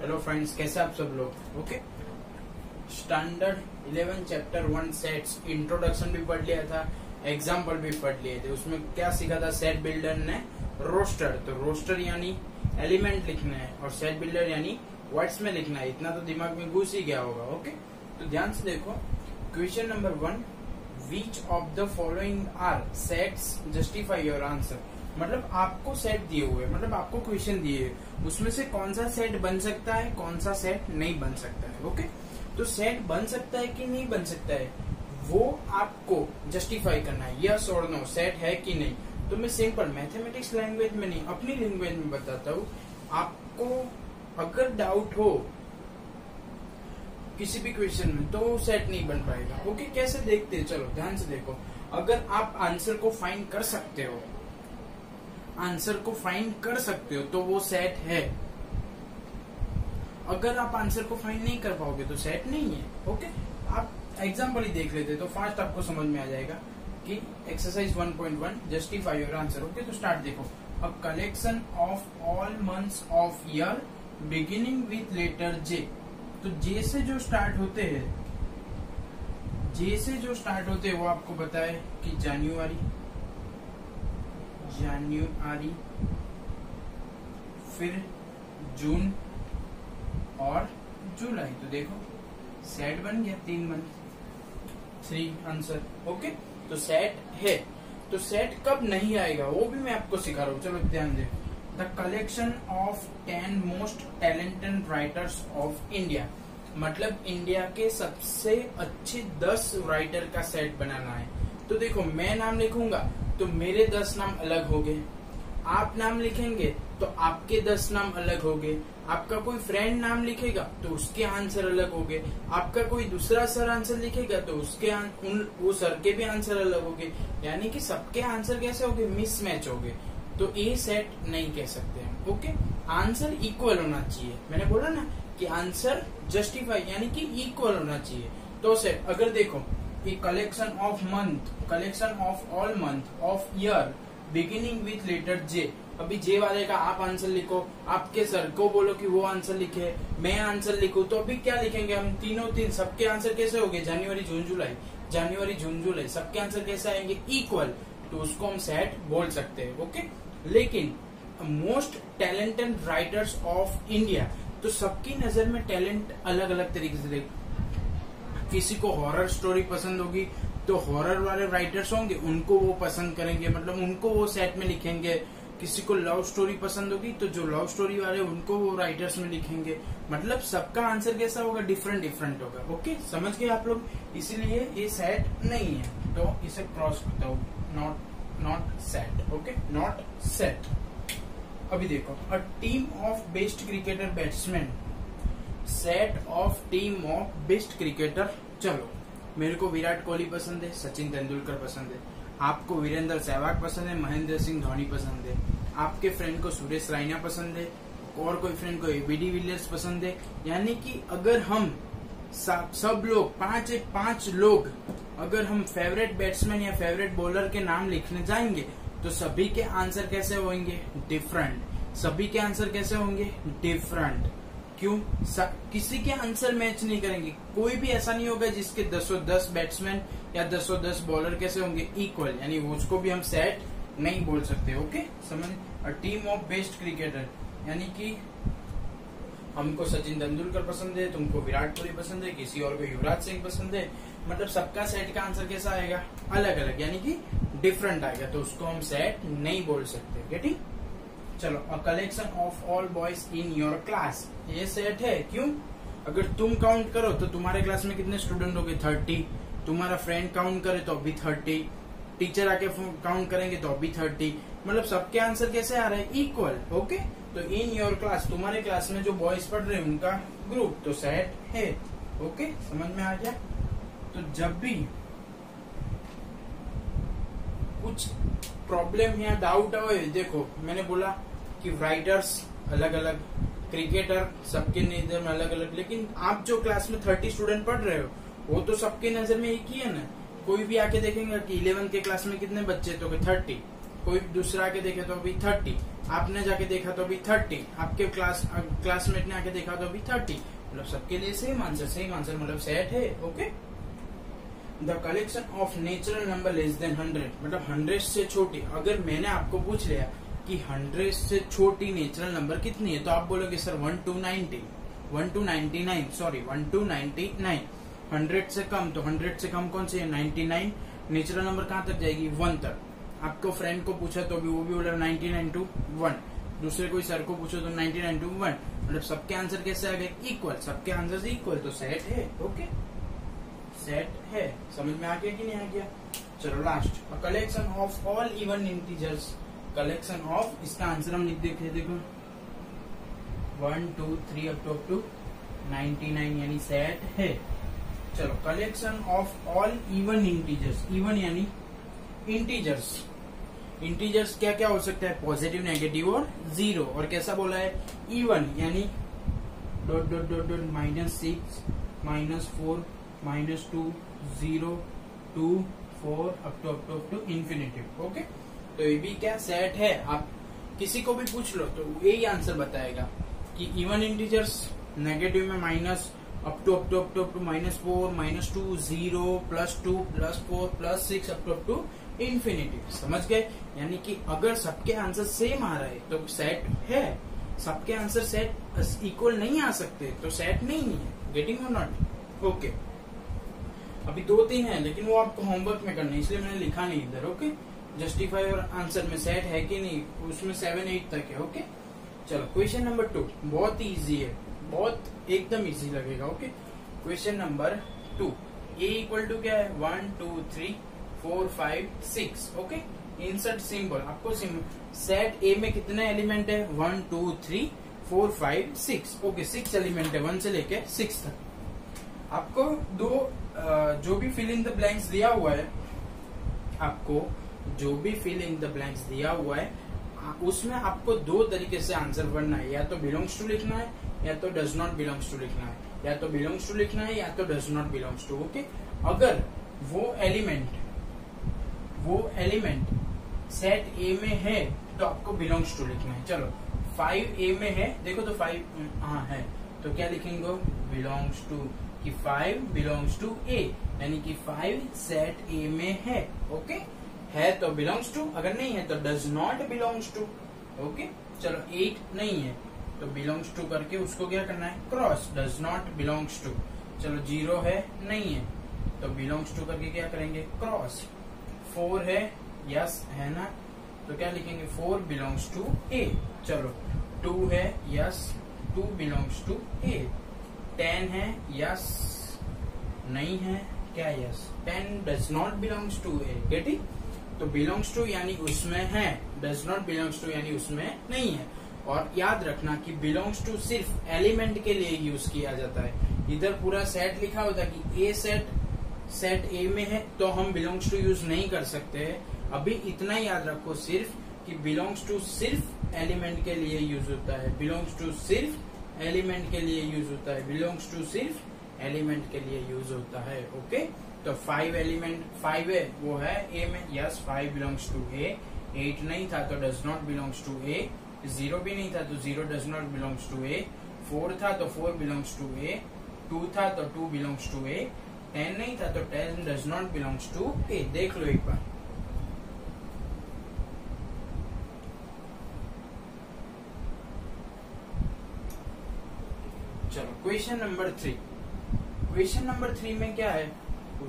Hello friends, कैसे आप सब लोग? Okay, standard 11 chapter 1 sets introduction भी पढ़ लिया था, एग्जाम्पल भी पढ़ लिए थे। उसमें क्या सीखा था? सेट बिल्डर ने रोस्टर, तो रोस्टर यानी एलिमेंट लिखना है और सेट बिल्डर यानी वर्ड्स में लिखना है। इतना तो दिमाग में घुस ही गया होगा। ओके, तो ध्यान से देखो। Question number 1, which of the following are sets justify your answer. मतलब आपको सेट दिए हुए, मतलब आपको क्वेश्चन दिए, उसमें से कौन सा सेट बन सकता है, कौन सा सेट नहीं बन सकता है। ओके, तो सेट बन सकता है कि नहीं बन सकता है, वो आपको जस्टिफाई करना है, यस और नो, सेट है कि नहीं। तो मैं सिंपल मैथमेटिक्स लैंग्वेज में नहीं, अपनी लैंग्वेज में बताता हूँ। आपको अगर डाउट हो किसी भी क्वेश्चन में तो सेट नहीं बन पाएगा। ओके, कैसे देखते हैं, चलो ध्यान से देखो। अगर आप आंसर को फाइंड कर सकते हो, आंसर को फाइंड कर सकते हो तो वो सेट है। अगर आप आंसर को फाइंड नहीं कर पाओगे तो सेट नहीं है। ओके, आप एग्जांपल ही देख लेते तो फास्ट आपको समझ में आ जाएगा कि exercise 1.1 justify your answer. Okay, तो स्टार्ट देखो। A collection of all months of year beginning with letter J. तो जे से जो स्टार्ट होते हैं, जे से जो स्टार्ट होते हैं वो आपको बताए कि जनवरी, फिर जून और जुलाई। तो देखो सेट बन गया, 3 मंथ 3 आंसर। ओके, तो सेट है। तो सेट कब नहीं आएगा वो भी मैं आपको सिखा रहा हूँ। चलो ध्यान दे। The collection of 10 most talented writers of India. मतलब इंडिया के सबसे अच्छे 10 राइटर का सेट बनाना है। तो देखो, मैं नाम लिखूंगा तो मेरे 10 नाम अलग हो गए, आप नाम लिखेंगे तो आपके 10 नाम अलग हो गए, आपका कोई फ्रेंड नाम लिखेगा तो उसके आंसर अलग हो गए, आपका कोई दूसरा सर आंसर लिखेगा तो उसके वो सर के भी आंसर अलग हो गए। यानी कि सबके आंसर कैसे हो गए? मिसमैच हो गए। तो ए सेट नहीं कह सकते हम। ओके, आंसर इक्वल होना चाहिए। मैंने बोला ना कि आंसर जस्टिफाई यानी कि इक्वल होना चाहिए तो सेट। अगर देखो कि collection of month, collection of all month of year beginning with letter J. अभी जे वाले का आप आंसर लिखो, आपके सर को बोलो कि वो आंसर लिखे, मैं आंसर लिखूं, तो अभी क्या लिखेंगे हम? तीन सबके आंसर कैसे हो गए? जनवरी जून जुलाई, जनवरी जून जुलाई, सबके आंसर कैसे आएंगे? इक्वल। तो उसको हम सेट बोल सकते हैं। ओके, लेकिन most talented writers of India, तो सबकी नजर में टैलेंट अलग अलग तरीके से देख। किसी को हॉरर स्टोरी पसंद होगी तो हॉरर वाले राइटर्स होंगे, उनको वो पसंद करेंगे, मतलब उनको वो सेट में लिखेंगे। किसी को लव स्टोरी पसंद होगी तो जो लव स्टोरी वाले उनको वो राइटर्स में लिखेंगे। मतलब सबका आंसर कैसा होगा? डिफरेंट डिफरेंट होगा। ओके, समझ गए आप लोग? इसीलिए ये सेट नहीं है, तो इसे क्रॉस करता हूँ, not set. Okay, not set. अभी देखो, a team of best cricketer batsman, set of team of best cricketer. चलो, मेरे को विराट कोहली पसंद है, सचिन तेंदुलकर पसंद है, आपको वीरेंद्र सहवाग पसंद है, महेंद्र सिंह धोनी पसंद है, आपके फ्रेंड को सुरेश रैना पसंद है, और कोई फ्रेंड को एबीडी विलियर्स पसंद है। यानी कि अगर हम सब लोग 5 लोग अगर हम फेवरेट बैट्समैन या फेवरेट बॉलर के नाम लिखने जाएंगे तो सभी के आंसर कैसे होंगे? डिफरेंट। सभी के आंसर कैसे होंगे? डिफरेंट। क्यों? किसी के आंसर मैच नहीं करेंगे। कोई भी ऐसा नहीं होगा जिसके 10 बैट्समैन या 10 बॉलर कैसे होंगे? इक्वल। यानी उसको भी हम सेट नहीं बोल सकते। ओके, समझ? A team of best cricketer यानी कि हमको सचिन तेंदुलकर पसंद है, तुमको विराट कोहली पसंद है, किसी और को युवराज सिंह पसंद है। मतलब सबका सेट का आंसर कैसा आएगा? अलग अलग, यानी कि डिफरेंट आएगा, तो उसको हम सेट नहीं बोल सकते। गेटिंग? चलो, अ collection of all boys in your class, ये सेट है। क्यों? अगर तुम काउंट करो तो तुम्हारे क्लास में कितने स्टूडेंट हो गए? 30। तुम्हारा फ्रेंड काउंट करे तो अभी 30, टीचर आके काउंट करेंगे तो अभी 30। मतलब सबके आंसर कैसे आ रहे हैं? इक्वल। ओके, तो इन योर क्लास, तुम्हारे क्लास में जो बॉयज पढ़ रहे हैं उनका ग्रुप, तो सेट है। ओके, समझ में आ गया? तो जब भी कुछ प्रॉब्लम या डाउट हो, देखो मैंने बोला कि राइटर्स अलग अलग, क्रिकेटर सबके नजर में अलग अलग, लेकिन आप जो क्लास में 30 स्टूडेंट पढ़ रहे हो वो तो सबके नजर में एक ही है ना। कोई भी आके देखेंगे कि 11th के क्लास में कितने बच्चे, तो 30। कोई दूसरा आके देखे तो अभी 30, आपने जाके देखा तो अभी 30, आपके क्लासमेट ने आके देखा तो अभी 30, मतलब सबके लिए सेम आंसर मतलब सेट है। Okay. The collection of natural number less than 100, मतलब 100 से छोटी। अगर मैंने आपको पूछ लिया कि 100 से छोटी नेचुरल नंबर कितनी है, तो आप बोलोगे सर 1 to 99, सॉरी 1 to 99। 100 से कम, तो 100 से कम कौन सी है, 99। नेचुरल नंबर कहाँ तक जाएगी, 1 तक। आपको फ्रेंड को पूछा तो भी वो भी बोला 99 to 1, दूसरे कोई सर को पूछो तो 99 to 1, मतलब सबके आंसर कैसे आ गए, इक्वल, सबके आंसर से इक्वल, तो सेट है। ओके, सेट है। समझ में आ गया कि नहीं आ गया। चलो last, collection of all even integers, collection of, इसका आंसर हम लिख देते, देखो 1 2 3 अप टू 99 यानी सेट है। चलो collection of all even integers, even यानी इंटीजर्स, इंटीजर्स क्या क्या हो सकता है, पॉजिटिव, नेगेटिव और जीरो। और कैसा बोला है, इवन यानी dot dot dot dot -6 -4 -2 0 2 4 up to infinitive. Okay, तो ये भी क्या सेट है। आप किसी को भी पूछ लो तो यही आंसर बताएगा कि इवन इंटीजर्स, नेगेटिव में minus, up to -4 -2 0 +2 +4 +6 up to infinitive. समझ गए, यानी कि अगर सबके आंसर सेम आ रहे तो सेट है, सबके आंसर सेट इक्वल नहीं आ सकते तो सेट नहीं है। गेटिंग और नॉट। ओके, अभी 2-3 है लेकिन वो आपको होमवर्क में करना है, इसलिए मैंने लिखा नहीं इधर। ओके, जस्टिफाई और आंसर में सेट है कि नहीं, उसमें 7-8 तक है। ओके, चलो क्वेश्चन नंबर 2 बहुत ही इजी है, बहुत एकदम इजी लगेगा। Okay, question number 2, A equal to क्या है, 1 2 3 4 5 6। ओके, इंसर्ट सिंबल, आपको सेट ए में कितने एलिमेंट है, 1 2 3 4 5 6। ओके, 6 एलिमेंट है, 1 से लेके 6 तक। आपको दो जो भी फिल इन द ब्लैंक्स दिया हुआ है, आपको जो भी फिल इन द ब्लैंक्स दिया हुआ है उसमें आपको 2 तरीके से आंसर बनना है, या तो बिलोंग्स टू लिखना है या तो डज नॉट बिलोंग्स टू लिखना है, या तो बिलोंग्स टू लिखना है या तो does not belongs to. Okay, अगर वो एलिमेंट सेट ए में है तो आपको बिलोंग्स टू लिखना है। चलो 5 ए में है, देखो तो 5 हाँ है, तो क्या लिखेंगे, बिलोंग्स टू, कि 5 बिलोंग्स टू ए, यानी कि 5 सेट ए में है। ओके, है तो बिलोंग्स टू, अगर नहीं है तो does not belongs to. Okay, चलो 8 नहीं है तो बिलोंग्स टू करके उसको क्या करना है, cross, does not belongs to. चलो 0 है, नहीं है तो बिलोंग्स टू करके क्या करेंगे, क्रॉस। 4 है, यस है ना, तो क्या लिखेंगे, 4 बिलोंग्स टू ए। चलो 2 है, यस, 2 बिलोंग्स टू ए। 10 है, यस, नहीं है, क्या yes, 10 does not belongs to A. Get it, तो बिलोंग्स टू यानी उसमें है, डज नॉट बिलोंग्स टू यानी उसमें नहीं है। और याद रखना कि बिलोंग्स टू सिर्फ एलिमेंट के लिए यूज किया जाता है। इधर पूरा सेट लिखा होता है कि ए सेट ए में है तो हम बिलोंग्स टू यूज नहीं कर सकते। अभी इतना याद रखो सिर्फ कि बिलोंग्स टू सिर्फ एलिमेंट के लिए यूज होता है, बिलोंग्स टू सिर्फ एलिमेंट के लिए यूज होता है, बिलोंग्स टू सिर्फ एलिमेंट के लिए यूज होता है। ओके, तो 5 एलिमेंट, 5 है वो है ए में, यस 5 बिलोंग्स टू ए। 8 नहीं था तो डज नॉट बिलोंग्स टू ए। 0 भी नहीं था तो 0 डज नॉट बिलोंग्स टू ए। 4 था तो 4 बिलोंग्स टू ए। 2 था तो 2 बिलोंग्स टू ए। 10 नहीं था तो 10 डज नॉट बिलोंग्स टू ए। देख लो एक बार। चलो क्वेश्चन नंबर 3, क्वेश्चन नंबर 3 में क्या है,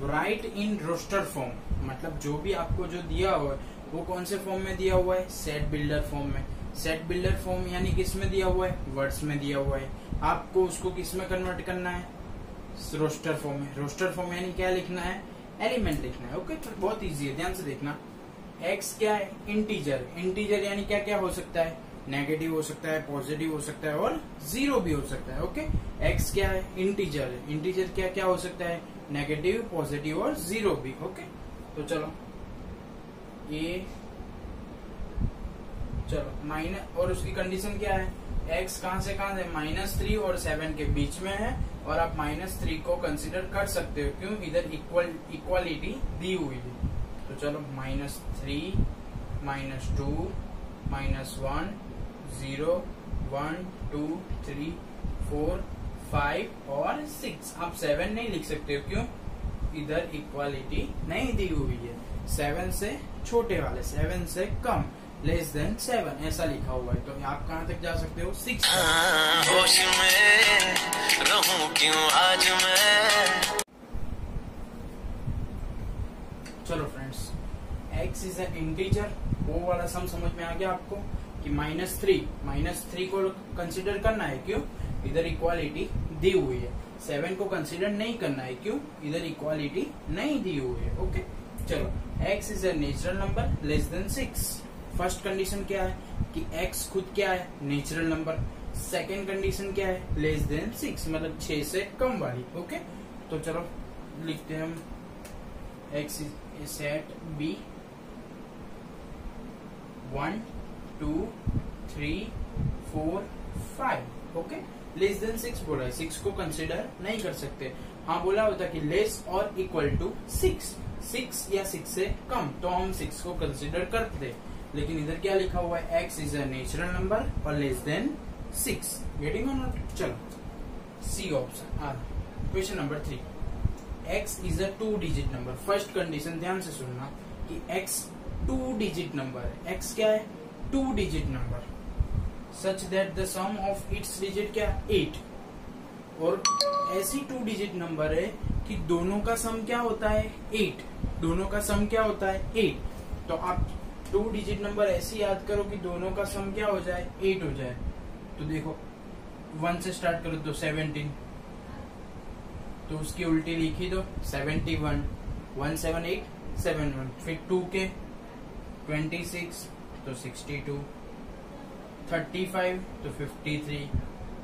राइट इन रोस्टर फॉर्म, मतलब जो भी आपको जो दिया हुआ है वो कौन से फॉर्म में दिया हुआ है, सेट बिल्डर फॉर्म में। सेट बिल्डर फॉर्म यानी किस में दिया हुआ है, वर्ड्स में दिया हुआ है। आपको उसको किस में कन्वर्ट करना है, रोस्टर फॉर्म में। रोस्टर फॉर्म यानी क्या लिखना है, एलिमेंट लिखना है। ओके, तो बहुत इजी है, ध्यान से देखना। एक्स क्या है, इंटीजर। इंटीजर यानी क्या क्या हो सकता है, नेगेटिव हो सकता है, पॉजिटिव हो सकता है और 0 भी हो सकता है। ओके, एक्स क्या है, इंटीजर है। इंटीजर क्या क्या हो सकता है, नेगेटिव, पॉजिटिव और 0 भी। ओके, तो चलो ये, चलो माइनस, और उसकी कंडीशन क्या है, एक्स कहां से -3 और 7 के बीच में है, और आप -3 को कंसिडर कर सकते हो, क्यों, इधर इक्वालिटी दी हुई है। तो चलो -3 -2 -1 0 1 2 3 4 5 और 6। आप 7 नहीं लिख सकते हो, क्यों? इधर इक्वालिटी नहीं दी हुई है। 7 से छोटे वाले, 7 से कम, लेस देन 7 ऐसा लिखा हुआ है। तो आप कहाँ तक जा सकते हो? 6। होश में रहूं क्यों आज मैं। चलो friends, x is an integer, वो वाला सम समझ में आ गया आपको कि -3 को कंसीडर करना है, क्यों? इधर इक्वालिटी दी हुई है। 7 को कंसीडर नहीं करना है, क्यों? इधर इक्वालिटी नहीं दी हुई है। ओके, चलो, x is a natural number less than 6। First condition क्या है कि x खुद क्या है? Natural number. सेकेंड कंडीशन क्या है? लेस देन 6, मतलब 6 से कम वाली। ओके, तो चलो लिखते हैं हम x is set B 1 2 3 4 5। Okay, less than 6 बोला है, 6 को कंसिडर नहीं कर सकते। हाँ, बोला होता कि लेस और इक्वल टू 6 या 6 से कम, तो हम 6 को कंसिडर करते। लेकिन इधर क्या लिखा हुआ है? x is a natural number और लेस देन 6। गेटिंग और नॉट? चलो, C option. Question number 3, x is a 2 digit number. First condition ध्यान से सुनना कि x 2 डिजिट नंबर है। x क्या है? 2 digit number, such that the sum of its digit क्या? 8। और ऐसी 2 डिजिट नंबर है कि दोनों का सम क्या होता है? 8। दोनों का सम क्या होता है? 8। तो आप 2 डिजिट नंबर ऐसी याद करो कि दोनों का सम क्या हो जाए? 8 हो जाए। तो देखो, 1 से स्टार्ट करो तो 17, तो उसकी उल्टी लिखी दो 71, 17871। फिर 2 के 26 तो 62, 35 तो 53,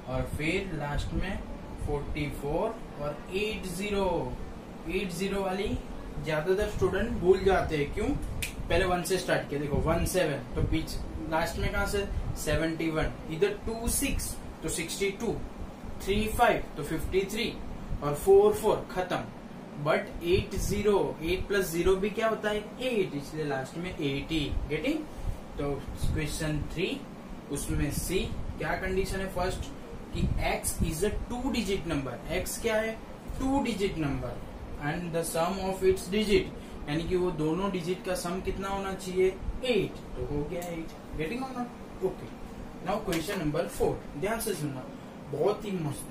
और फिर लास्ट में 44 और 80 वाली ज्यादातर स्टूडेंट भूल जाते हैं, क्यों? पहले 1 से स्टार्ट किया, देखो 17, तो बीच लास्ट में कहां से? 71, इधर 26 तो 62, 35 तो 53 और 44 खत्म। बट 8 प्लस 0 भी क्या होता है? 8, इसलिए लास्ट में 80। गेटिंग? तो क्वेश्चन 3 उसमें सी क्या कंडीशन है? फर्स्ट कि x is a 2 digit number. x क्या है? 2 digit number and the sum of its digit, यानी कि वो दोनों डिजिट का सम कितना होना चाहिए? 8। तो हो गया 8। Getting on not? Okay, now question number 4, ध्यान से सुनना, बहुत ही मस्त।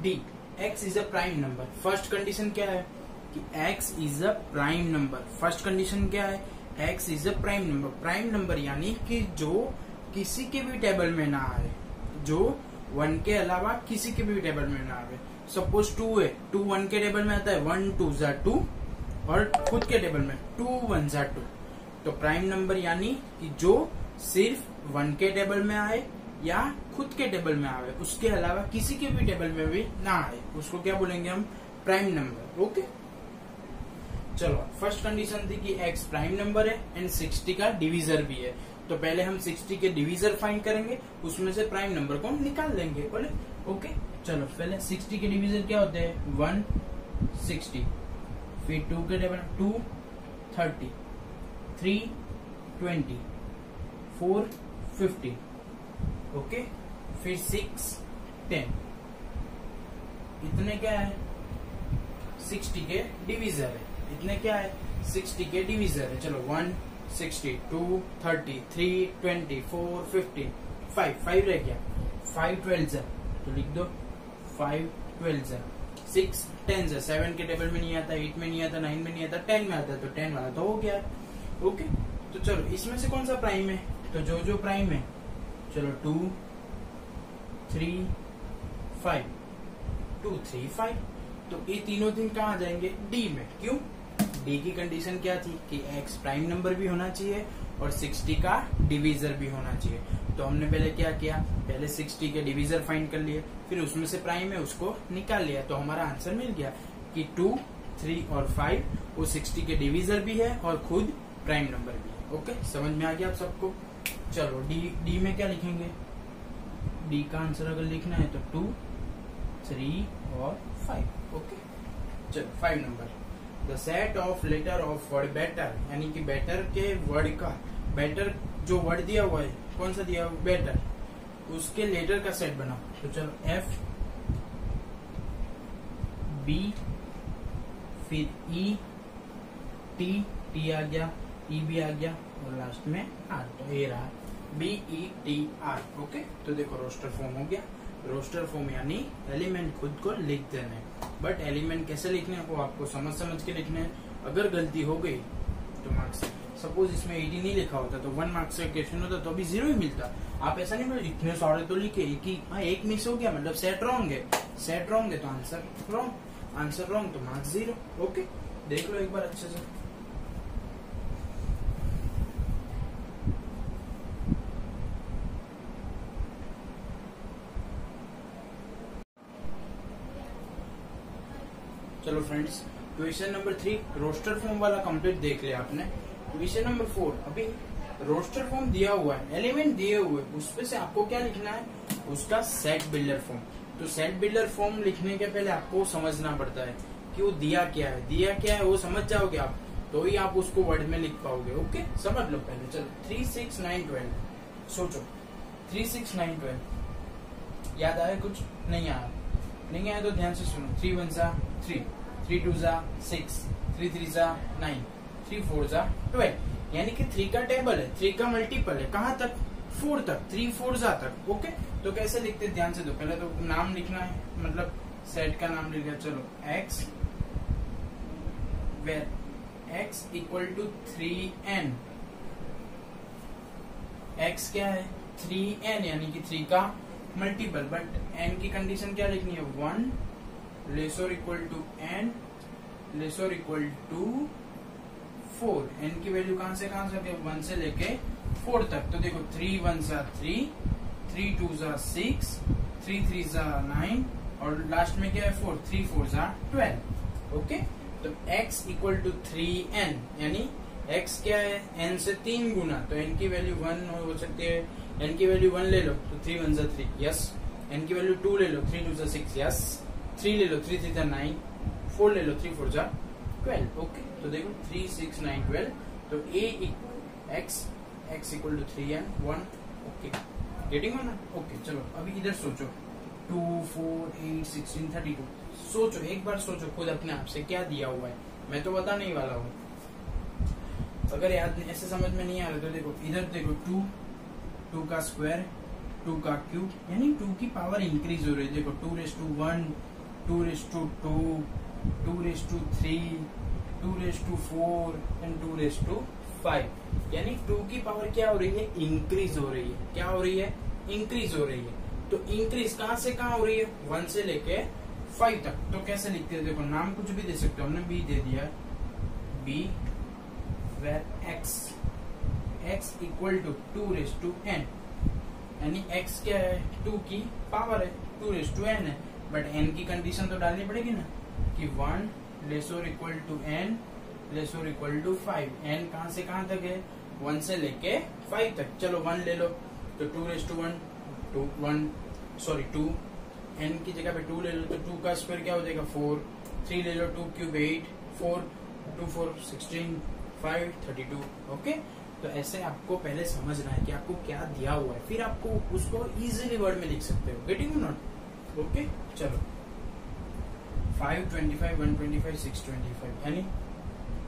D, x is a prime number. First condition क्या है कि x is a prime number. First condition क्या है? x is a prime number. Prime number यानी कि जो किसी के भी टेबल में ना आए, जो 1 के अलावा किसी के भी टेबल में ना आए। सपोज 2 है, 2 1 के टेबल में आता है, 1 2 जा 2, और खुद के टेबल में 2 1 जा 2। तो प्राइम नंबर यानी कि जो सिर्फ 1 के टेबल में आए या खुद के टेबल में आए, उसके अलावा किसी के भी टेबल में भी ना आए, उसको क्या बोलेंगे हम? Prime number. ओके, चलो, फर्स्ट कंडीशन थी कि x प्राइम नंबर है एंड 60 का डिवीजर भी है। तो पहले हम 60 के डिवीजर फाइंड करेंगे, उसमें से प्राइम नंबर को निकाल लेंगे। बोले ओके, चलो पहले 60 के डिवीजर क्या होते हैं? 160, फिर 2 के टेबल 2 30, 3 20, 4 50, ओके, फिर 6 10। इतने क्या है? 60 के डिवीजर है। इतने क्या है? 60 के डिवीजर है। चलो 160, 2 30, 3 20, 4 50, 5 रह गया। 5 12 तो लिख दो 5 12, 6 10, 7 के टेबल में नहीं आता, 8 में नहीं आता, 9 में नहीं आता, 10 में आता, तो 10 वाला तो हो गया। ओके, तो चलो इसमें से कौन सा प्राइम है? तो जो प्राइम है, चलो 2 3 5, 2 3 5, तो ये तीनों दिन कहाँ जाएंगे? डी में। क्यों? डी की कंडीशन क्या थी कि x प्राइम नंबर भी होना चाहिए और 60 का डिवीजर भी होना चाहिए। तो हमने पहले क्या किया? पहले 60 के डिवीजर फाइंड कर लिए, फिर उसमें से प्राइम है उसको निकाल लिया, तो हमारा आंसर मिल गया कि 2 3 और 5 वो 60 के डिवीजर भी है और खुद प्राइम नंबर भी है। ओके, समझ में आ गया आप सबको? चलो डी में क्या लिखेंगे? डी का आंसर अगर लिखना है तो 2 3 और 5। ओके, चलो 5 number, the set of letter of word better, यानी कि बेटर के वर्ड का बेटर जो वर्ड दिया हुआ है, कौन सा दिया हुआ, बेटर, उसके लेटर का सेट बनाओ। तो चलो F B फिर E T आ गया, E भी आ गया और लास्ट में R। तो ये रहा BETR। ओके, तो देखो रोस्टर फॉर्म हो गया। रोस्टर फॉर्म यानी एलिमेंट खुद को लिख देना है, बट एलिमेंट कैसे लिखने हैं वो आपको समझ के लिखना है। अगर गलती हो गई तो मार्क्स, सपोज इसमें 80 नहीं लिखा होता तो 1 मार्क्स का क्वेश्चन होता तो अभी 0 ही मिलता। आप ऐसा नहीं बोलो इतने सारे तो लिखे एक मिस हो गया मतलब सेट रॉन्ग है तो आंसर रॉन्ग तो मार्क्स 0। ओके, देख लो एक बार अच्छे से। चलो friends, question number 3 roster form वाला कंप्लीट देख लिया आपने। क्वेश्चन नंबर 4, अभी रोस्टर फॉर्म दिया हुआ है, एलिमेंट दिए हुए, उसपे से आपको क्या लिखना है, उसका सेट बिल्डर फॉर्म। तो सेट बिल्डर फॉर्म लिखने के पहले आपको समझना पड़ता है कि वो दिया क्या है वो समझ जाओगे आप, तो ही आप उसको वर्ड में लिख पाओगे। ओके, समझ लो पहले। चलो 3 6 9 12 सोचो, 3 6 9 12 याद आया? कुछ नहीं आया तो ध्यान से सुनो। 3 1 जा 3, 3 2 जा 6, 3 3 जा 9, 3 4 जा 12, यानी कि 3 का टेबल है, 3 का मल्टीपल है, कहाँ तक, 4 तक, 3 4 जा तक। ओके, तो कैसे लिखते ध्यान से दो। पहले तो नाम लिखना है, मतलब सेट का नाम लिखा। चलो x where x equal to 3n, x क्या है, 3n यानी कि 3 का मल्टीपल, बट n की कंडीशन क्या लिखनी है, 1 लेस और इक्वल टू n लेस और इक्वल टू 4। n की वैल्यू कहां से 1 से लेके 4 तक। तो देखो 3 1 जा 3, 3 2 जा 6, 3 3 जा 9 और लास्ट में क्या है 4, 3 4 जा 12। ओके, तो x इक्वल टू 3n यानी x क्या है, n से 3 गुना, तो n की वैल्यू 1 हो सकती है। n की वैल्यू 1 ले लो तो 3 1 जा 3, यस। n की वैल्यू 2 ले लो, 3 2 जा 6, यस। 3 ले लो, 3 3 जा 9, 4 ले लो, 3 4 जा 12। ओके, तो देखो 3 6 9 12, तो x equal to 3n 1। Okay, getting ना? ओके, चलो अभी इधर सोचो, 2 4 8 16 32। सोचो एक बार, सोचो खुद अपने आप से क्या दिया हुआ है, मैं तो बता नहीं वाला हूँ। अगर याद ऐसे समझ में नहीं आ रहा तो देखो इधर देखो, 2 का स्क्वायर, 2 का क्यूब, यानी 2 की पावर इंक्रीज हो रही है। देखो 2 raise to 1, 2 raise to 2, 2 raise to 3, 2 raise to 4 and 2 raise to 5, यानी 2 की पावर क्या हो रही है, इंक्रीज हो रही है। क्या हो रही है, इंक्रीज हो रही है। तो इंक्रीज कहां से कहां हो रही है, 1 से लेके 5 तक। तो कैसे लिखते हैं, देखो नाम कुछ भी दे सकते हो, हमने b दे दिया, b where x equal to 2 raise to n, यानी x क्या है, 2 की पावर है, 2 रेस टू n है, बट n की कंडीशन तो डालनी पड़ेगी ना कि 1 लेस और इक्वल टू n लेस और इक्वल टू 5। n कहां से कहां तक है, 1 से लेके 5 तक। चलो 1 ले लो तो 2 रेस टू 2, n की जगह पे 2 ले लो तो 2 का स्क्वायर क्या हो जाएगा 4, 3 ले लो 2 क्यूब 8, 4 2 4 16, 5 32। ओके, तो ऐसे आपको पहले समझना है कि आपको क्या दिया हुआ है, फिर आपको उसको इजीली वर्ड में लिख सकते हो। Getting not? ओके, चलो 5 25 125 625, यानी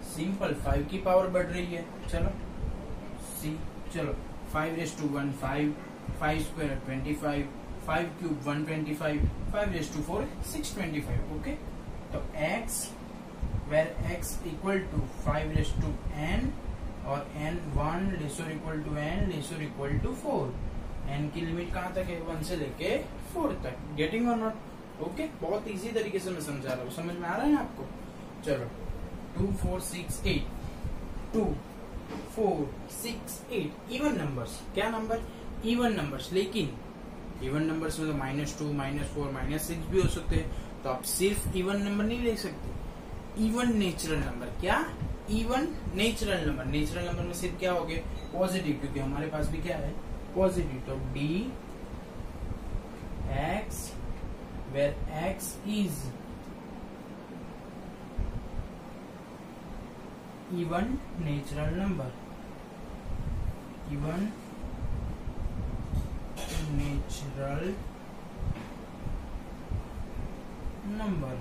सिंपल 5 की पावर बढ़ रही है। चलो चलो 5 raise to 1 5, 5 square 25, 5 cube 125, 5 raise to 4 625। Okay, तो x where x equal to 5 raise to n और n 1 लेस और इक्वल टू n लेस और इक्वल टू 4। n की लिमिट कहां तक है, 1 से लेके 4 तक। गेटिंग और नॉट? ओके, बहुत इजी तरीके से मैं समझा रहा हूँ, समझ में आ रहा है ना आपको? चलो 2 4 6 8, 2 4 6 8 इवन नंबर्स। क्या नंबर, इवन नंबर्स। लेकिन इवन नंबर्स में तो -2 -4 -6 भी हो सकते हैं, तो आप सिर्फ इवन नंबर नहीं ले सकते, इवन नेचुरल नंबर। क्या, even natural number. Natural number में सिर्फ क्या हो गए, पॉजिटिव, क्योंकि हमारे पास भी क्या है, पॉजिटिव। तो d x where x is even natural number. Even natural number.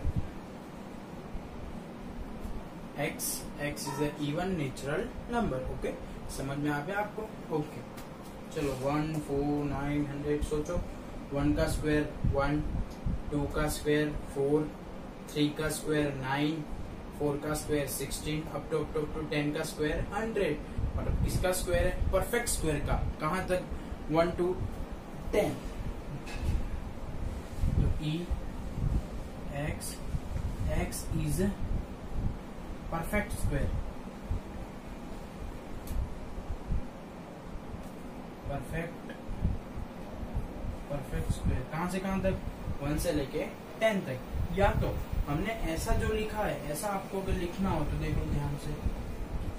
x is a even natural number. Okay, समझ में आ गया आपको? ओके, चलो 1 4 900 सोचो। 1 का स्क्वायर 1, 2 का स्क्वायर 4, 3 का स्क्वायर 9, 4 का स्क्वायर 16, अप टू 10 का स्क्वायर 100। और किसका स्क्वायर है? परफेक्ट स्क्वायर का। कहां तक? 1 to 10। तो x is perfect square. Perfect square कहां से कहां तक? 1 से लेके 10 तक। या तो हमने ऐसा जो लिखा है, ऐसा आपको अगर लिखना हो तो देखो ध्यान से,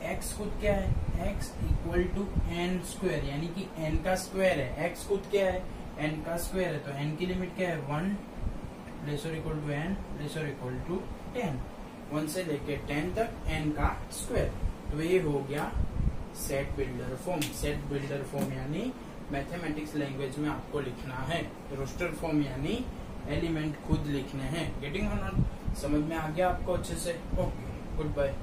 x खुद क्या है? x equal to n square, यानी कि n का स्क्वायर है। x खुद क्या है? n का स्क्वायर है। तो n की लिमिट क्या है? 1 lesser equal to n lesser equal to 10। 1 से लेके 10 तक n का स्क्वायर। तो ये हो गया set builder form. Set builder form यानी मैथमेटिक्स लैंग्वेज में आपको लिखना है। रोस्टर फॉर्म यानी एलिमेंट खुद लिखने हैं। गेटिंग और नॉट? समझ में आ गया आपको अच्छे से? Okay, good bye.